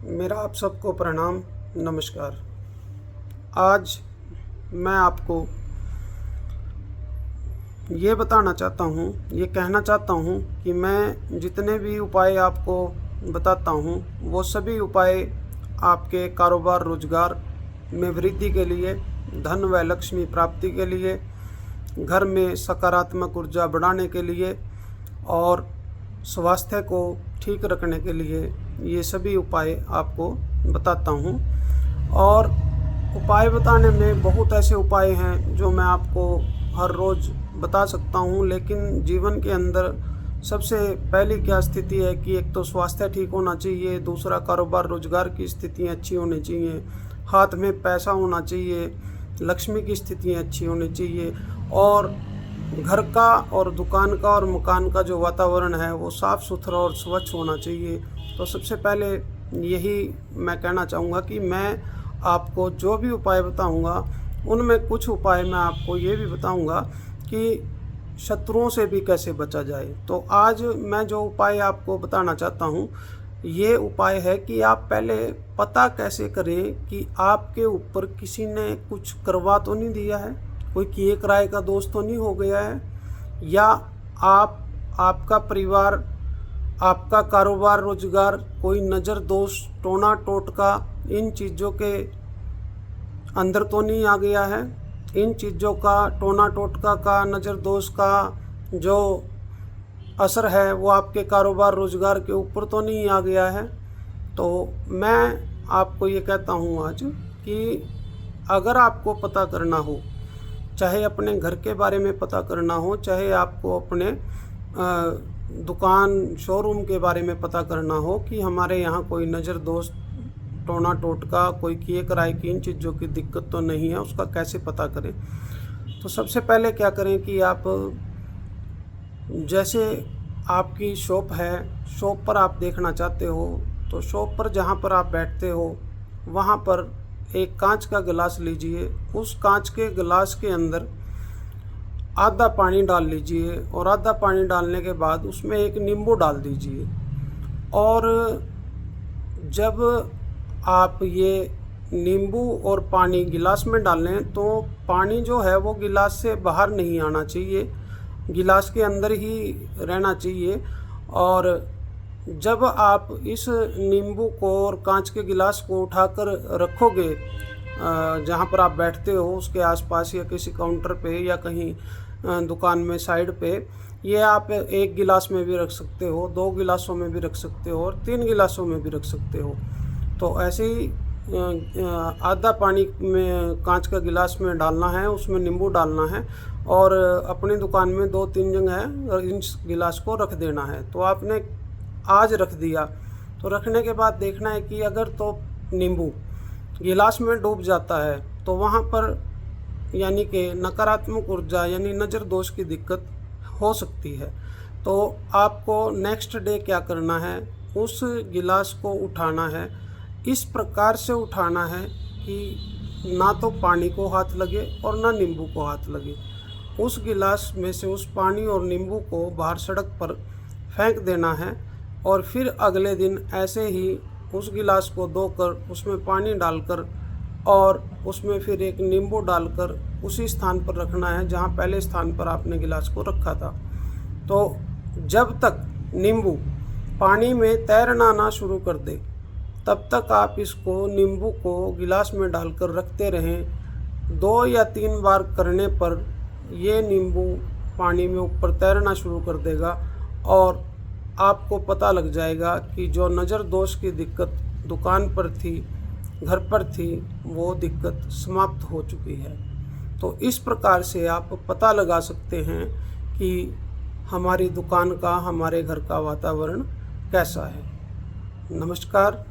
मेरा आप सबको प्रणाम, नमस्कार। आज मैं आपको ये बताना चाहता हूँ, ये कहना चाहता हूँ कि मैं जितने भी उपाय आपको बताता हूँ वो सभी उपाय आपके कारोबार रोजगार में वृद्धि के लिए, धन व लक्ष्मी प्राप्ति के लिए, घर में सकारात्मक ऊर्जा बढ़ाने के लिए और स्वास्थ्य को ठीक रखने के लिए ये सभी उपाय आपको बताता हूँ। और उपाय बताने में बहुत ऐसे उपाय हैं जो मैं आपको हर रोज़ बता सकता हूँ, लेकिन जीवन के अंदर सबसे पहली क्या स्थिति है कि एक तो स्वास्थ्य ठीक होना चाहिए, दूसरा कारोबार रोजगार की स्थितियाँ अच्छी होनी चाहिए, हाथ में पैसा होना चाहिए, लक्ष्मी की स्थितियाँ अच्छी होनी चाहिए और घर का और दुकान का और मकान का जो वातावरण है वो साफ़ सुथरा और स्वच्छ होना चाहिए। तो सबसे पहले यही मैं कहना चाहूँगा कि मैं आपको जो भी उपाय बताऊँगा उनमें कुछ उपाय मैं आपको ये भी बताऊँगा कि शत्रुओं से भी कैसे बचा जाए। तो आज मैं जो उपाय आपको बताना चाहता हूँ ये उपाय है कि आप पहले पता कैसे करें कि आपके ऊपर किसी ने कुछ करवा तो नहीं दिया है, कोई किए किराए का दोस्त तो नहीं हो गया है, या आपका परिवार, आपका कारोबार रोजगार कोई नज़र दोष टोना टोटका इन चीज़ों के अंदर तो नहीं आ गया है। इन चीज़ों का टोना टोटका का नज़र दोष का जो असर है वो आपके कारोबार रोजगार के ऊपर तो नहीं आ गया है। तो मैं आपको ये कहता हूँ आज कि अगर आपको पता करना हो, चाहे अपने घर के बारे में पता करना हो, चाहे आपको अपने दुकान शोरूम के बारे में पता करना हो कि हमारे यहाँ कोई नज़र दोस्त टोना टोटका कोई किए किराए की इन चीज़ों की दिक्कत तो नहीं है, उसका कैसे पता करें। तो सबसे पहले क्या करें कि आप जैसे आपकी शॉप है, शॉप पर आप देखना चाहते हो तो शॉप पर जहाँ पर आप बैठते हो वहाँ पर एक कांच का गिलास लीजिए, उस कांच के गिलास के अंदर आधा पानी डाल लीजिए और आधा पानी डालने के बाद उसमें एक नींबू डाल दीजिए। और जब आप ये नींबू और पानी गिलास में डालें तो पानी जो है वो गिलास से बाहर नहीं आना चाहिए, गिलास के अंदर ही रहना चाहिए। और जब आप इस नींबू को और कांच के गिलास को उठाकर रखोगे जहाँ पर आप बैठते हो उसके आसपास या किसी काउंटर पे या कहीं दुकान में साइड पे, ये आप एक गिलास में भी रख सकते हो, 2 गिलासों में भी रख सकते हो और 3 गिलासों में भी रख सकते हो। तो ऐसे ही आधा पानी में कांच का गिलास में डालना है, उसमें नींबू डालना है और अपनी दुकान में 2-3 जगह इन गिलास को रख देना है। तो आपने आज रख दिया तो रखने के बाद देखना है कि अगर तो नींबू गिलास में डूब जाता है तो वहाँ पर यानी कि नकारात्मक ऊर्जा यानी नज़र दोष की दिक्कत हो सकती है। तो आपको नेक्स्ट डे क्या करना है, उस गिलास को उठाना है, इस प्रकार से उठाना है कि ना तो पानी को हाथ लगे और ना नींबू को हाथ लगे। उस गिलास में से उस पानी और नींबू को बाहर सड़क पर फेंक देना है और फिर अगले दिन ऐसे ही उस गिलास को धोकर उसमें पानी डालकर और उसमें फिर एक नींबू डालकर उसी स्थान पर रखना है जहाँ पहले स्थान पर आपने गिलास को रखा था। तो जब तक नींबू पानी में तैरना ना शुरू कर दे तब तक आप इसको नींबू को गिलास में डालकर रखते रहें। 2 या 3 बार करने पर ये नींबू पानी में ऊपर तैरना शुरू कर देगा और आपको पता लग जाएगा कि जो नज़र दोष की दिक्कत दुकान पर थी, घर पर थी, वो दिक्कत समाप्त हो चुकी है। तो इस प्रकार से आप पता लगा सकते हैं कि हमारी दुकान का, हमारे घर का वातावरण कैसा है। नमस्कार,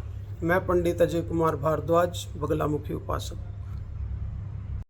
मैं पंडित अजय कुमार भारद्वाज, बगलामुखी उपासक।